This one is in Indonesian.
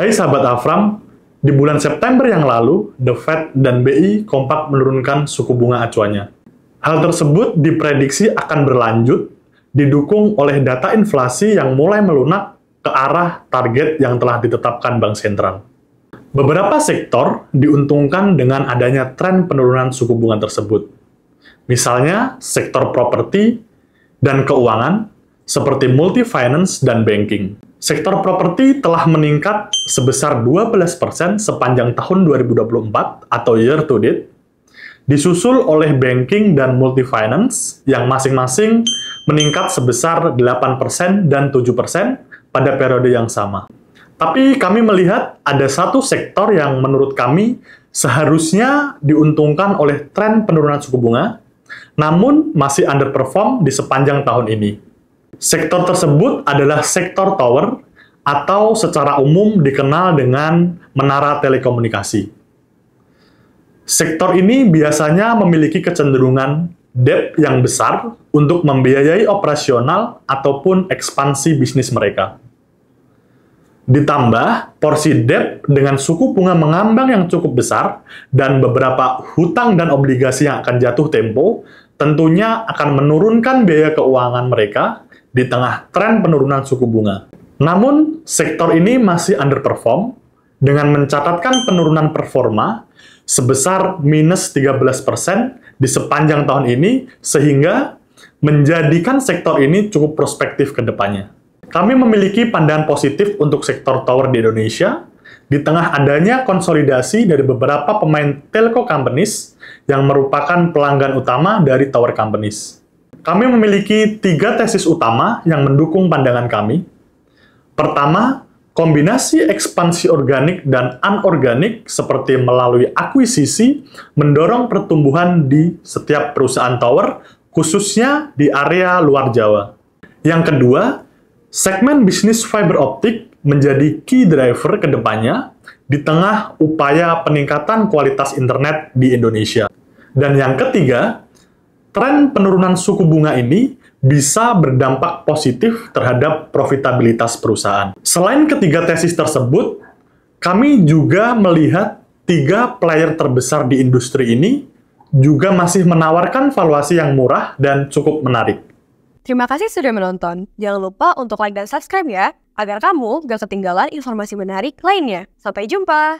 Hai sahabat Afram, di bulan September yang lalu, The Fed dan BI kompak menurunkan suku bunga acuannya. Hal tersebut diprediksi akan berlanjut, didukung oleh data inflasi yang mulai melunak ke arah target yang telah ditetapkan Bank Sentral. Beberapa sektor diuntungkan dengan adanya tren penurunan suku bunga tersebut. Misalnya, sektor properti dan keuangan, seperti multi-finance dan banking. Sektor properti telah meningkat sebesar 12% sepanjang tahun 2024 atau year to date, disusul oleh banking dan multi-finance yang masing-masing meningkat sebesar 8% dan 7% pada periode yang sama. Tapi kami melihat ada satu sektor yang menurut kami seharusnya diuntungkan oleh tren penurunan suku bunga, namun masih underperform di sepanjang tahun ini. Sektor tersebut adalah sektor tower atau secara umum dikenal dengan menara telekomunikasi. Sektor ini biasanya memiliki kecenderungan debt yang besar untuk membiayai operasional ataupun ekspansi bisnis mereka. Ditambah, porsi debt dengan suku bunga mengambang yang cukup besar dan beberapa hutang dan obligasi yang akan jatuh tempo tentunya akan menurunkan biaya keuangan mereka di tengah tren penurunan suku bunga. Namun, sektor ini masih underperform dengan mencatatkan penurunan performa sebesar minus 13% di sepanjang tahun ini, sehingga menjadikan sektor ini cukup prospektif ke depannya. Kami memiliki pandangan positif untuk sektor tower di Indonesia, di tengah adanya konsolidasi dari beberapa pemain telco companies yang merupakan pelanggan utama dari tower companies. Kami memiliki 3 tesis utama yang mendukung pandangan kami. Pertama, kombinasi ekspansi organik dan anorganik seperti melalui akuisisi mendorong pertumbuhan di setiap perusahaan tower, khususnya di area luar Jawa. Yang kedua, segmen bisnis fiber optik menjadi key driver ke depannya di tengah upaya peningkatan kualitas internet di Indonesia. Dan yang ketiga, tren penurunan suku bunga ini bisa berdampak positif terhadap profitabilitas perusahaan. Selain ketiga tesis tersebut, kami juga melihat 3 player terbesar di industri ini juga masih menawarkan valuasi yang murah dan cukup menarik. Terima kasih sudah menonton. Jangan lupa untuk like dan subscribe ya, agar kamu gak ketinggalan informasi menarik lainnya. Sampai jumpa!